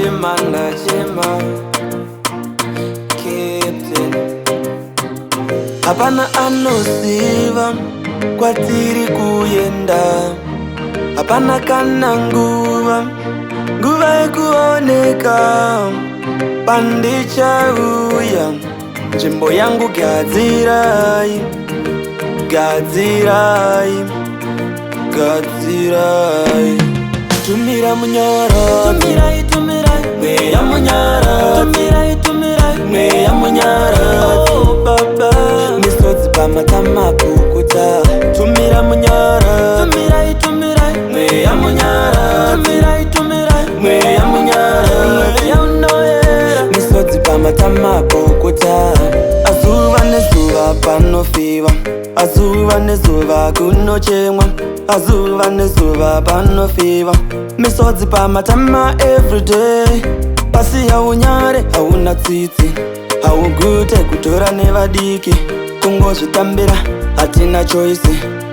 ndachema Captain. Hapana anosiva kwatiri kuyenda, hapana kana nguva yekuoneka. Pandichauya nzvimbo yangu gadzirai, gadzirai, gadzirai. Tumira munyara, tumirai, tumirai, mweya munyara, tumirai, tumirai, mweya munyara. Oh baba, misodzi pamatama pukuta. Tumira munyara, tumirai, tumirai, mweya munyara, tumirai, tumirai, mweya munyara. Mweya unoera, misodzi pamatama pukuta. Azuva nezuva panofiva, azuva nezuva kunochemwa, azuva nezuva panofiva. Misodzi pamatama everyday. Pasi haunyare hauna tsitsi, haugute kutora nevadiki. Kungozvitambira hatina choice,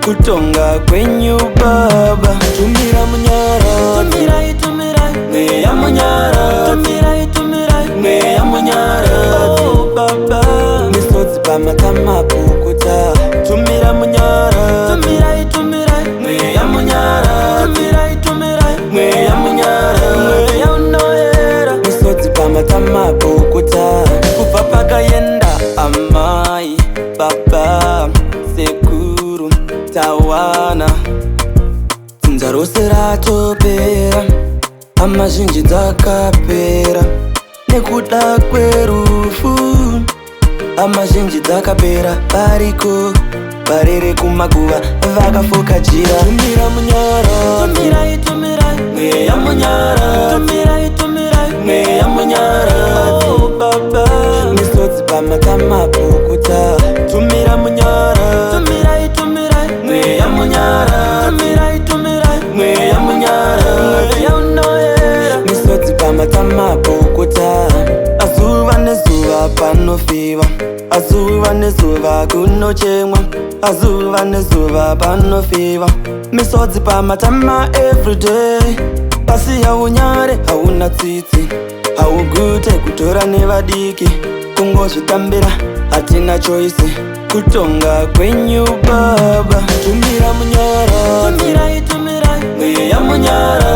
kutonga kwenyu baba. Tumira munyara, tumirai, tumirai, mweya munyara, tumirai, tumirai, mweya munyara. Oh baba, misodzi pamatama pukuta. Tumira munyara, tumirai, tumirai, mweya munyara, tumirai, tumirai, mweya munyara. Mweya unoera, misodzi pamatama pukuta. Kubva pakayenda amai, baba, sekuru, tawana. Dzinza rose ratopera, hama zhinji dzakapera nekuda kwerufu. Hama zhinji dzakapera variko varere kumaguva vakafoka jira. Tumira munyara, tumirai, tumirai, mweya munyara, tumirai, tumirai, mweya munyara. Oh baba, misodzi pamatama pukuta. Tumira munyara, tumirai, tumirai, mweya munyara, tumirai, tumirai, mweya munyara. Mweya unoera, misodzi pamatama pukuta. Azuva nezuva panofiva, azuva nezuva kunochemwa, azuva nezuva panofiva. Misodzi pamatama everyday. Pasi haunyare hauna tsitsi, haugute kutora nevadiki. Kungozvitambira hatina choice, kutonga kwenyu baba. Tumira munyara, tumirai, tumirai, mweya munyara,